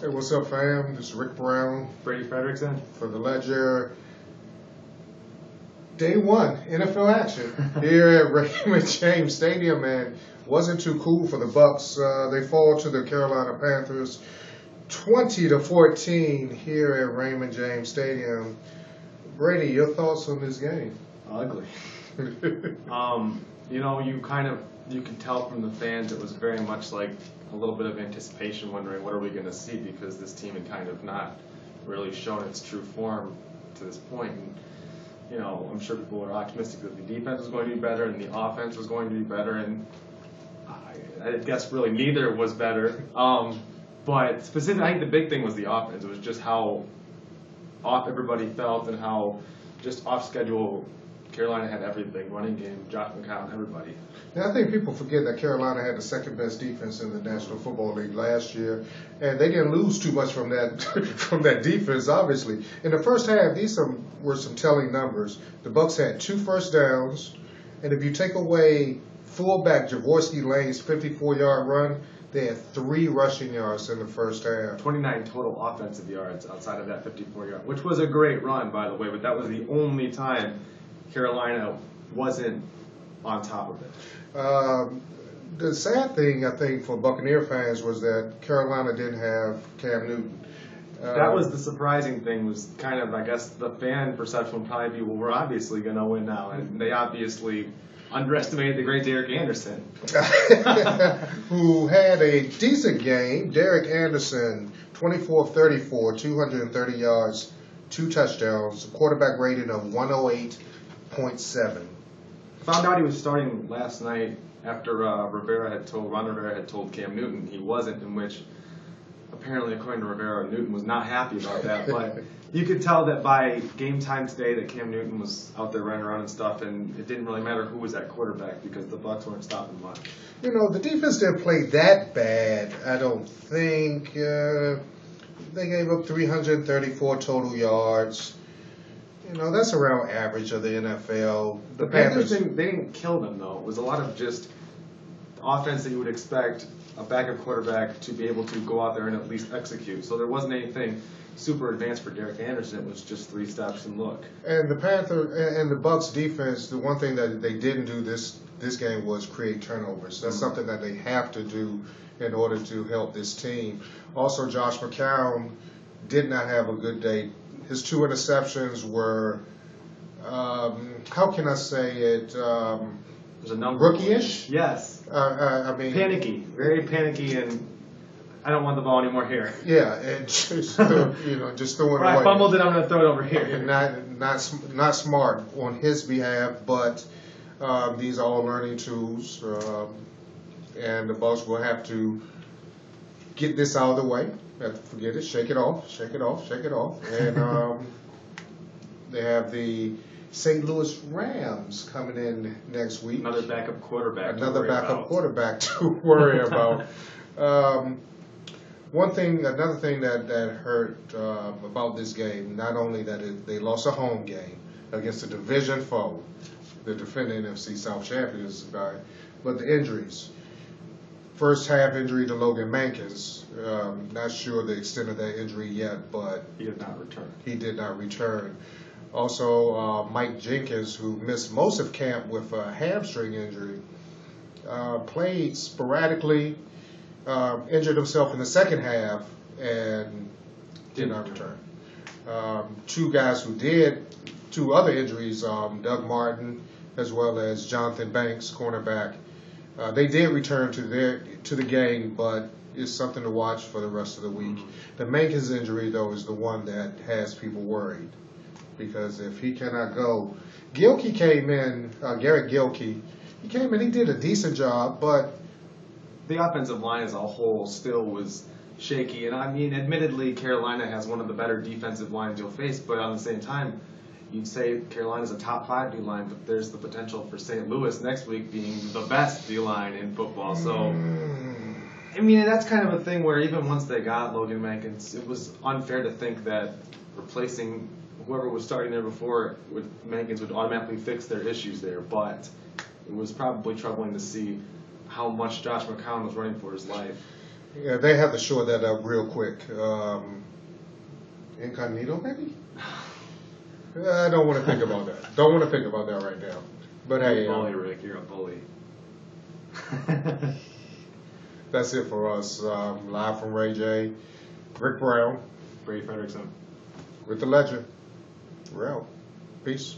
Hey, what's up, fam? This is Rick Brown Brady Fredericksen for the Ledger. Day one, NFL action here at Raymond James Stadium, and wasn't too cool for the Bucs. They fall to the Carolina Panthers, 20-14 here at Raymond James Stadium. Brady, your thoughts on this game? Ugly. You can tell from the fans it was very much like a little bit of anticipation, wondering what are we going to see, because this team had kind of not really shown its true form to this point. And, I'm sure people were optimistic that the defense was going to be better and the offense was going to be better, and I guess really neither was better. But specifically, I think the big thing was the offense. It was just how off everybody felt and how just off schedule Carolina had everything, running game, Josh McCown, everybody. Now, I think people forget that Carolina had the second best defense in the National Football League last year, and they didn't lose too much from that from that defense, obviously. In the first half, these were some telling numbers. The Bucs had 2 first downs, and if you take away fullback Jaworski Lane's 54-yard run, they had 3 rushing yards in the first half. 29 total offensive yards outside of that 54-yard, which was a great run, by the way, but that was the only time Carolina wasn't on top of it. The sad thing, I think, for Buccaneer fans was that Carolina didn't have Cam Newton. That was the surprising thing, was kind of, I guess, the fan perception would probably be, well, we're obviously going to win now. And they obviously underestimated the great Derek Anderson. Who had a decent game. Derek Anderson, 24-34, 230 yards, 2 touchdowns, a quarterback rating of 108.7. Found out he was starting last night after Ron Rivera had told Cam Newton he wasn't, in which apparently, according to Rivera, Newton was not happy about that. But you could tell that by game time today that Cam Newton was out there running around and stuff, and it didn't really matter who was at quarterback because the Bucs weren't stopping much. The defense didn't play that bad, I don't think. They gave up 334 total yards. That's around average of the NFL. The Panthers they didn't kill them, though. It was a lot of just offense that you would expect a backup quarterback to be able to go out there and at least execute. So there wasn't anything super advanced for Derek Anderson. It was just 3 steps and look. And the Bucs defense, the one thing that they didn't do this game was create turnovers. That's something that they have to do in order to help this team. Also, Josh McCown did not have a good day. His 2 interceptions were, how can I say it, there's a number rookie-ish? Yes. I mean, panicky, very panicky, and I don't want the ball anymore here. Yeah, and just throwing it away. I fumbled it, I'm going to throw it over here. And not smart on his behalf, but these are all learning tools, and the Bucs will have to get this out of the way. Have to forget it, shake it off, and they have the St. Louis Rams coming in next week. Another backup quarterback. Quarterback to worry about. Another thing that hurt about this game, not only that they lost a home game against a division foe, the defending NFC South champions guy, but the injuries. First half injury to Logan Mankins. Not sure the extent of that injury yet, but he did not return. Also, Mike Jenkins, who missed most of camp with a hamstring injury, played sporadically, injured himself in the second half, and did not return. 2 guys who did, 2 other injuries, Doug Martin as well as Jonathan Banks, cornerback. They did return to the game, but it's something to watch for the rest of the week. The Mankins injury, though, is the one that has people worried, because if he cannot go, Gilkey came in, Garrett Gilkey, he came in, he did a decent job, but the offensive line as a whole still was shaky. And I mean, admittedly, Carolina has one of the better defensive lines you'll face, but at the same time, you'd say Carolina's a top 5 D-line, but there's the potential for St. Louis next week being the best D-line in football. So, I mean, that's kind of a thing where even once they got Logan Mankins, it was unfair to think that replacing whoever was starting there before with Mankins would automatically fix their issues there. But it was probably troubling to see how much Josh McCown was running for his life. Yeah, they have to shore that up real quick. Incognito, maybe? I don't want to think about that. Don't want to think about that right now. But hey, You're a bully, Rick. You're a bully. that's it for us. Live from Ray J. Rick Brown Brady Fredericksen. with the legend. We're out. Peace.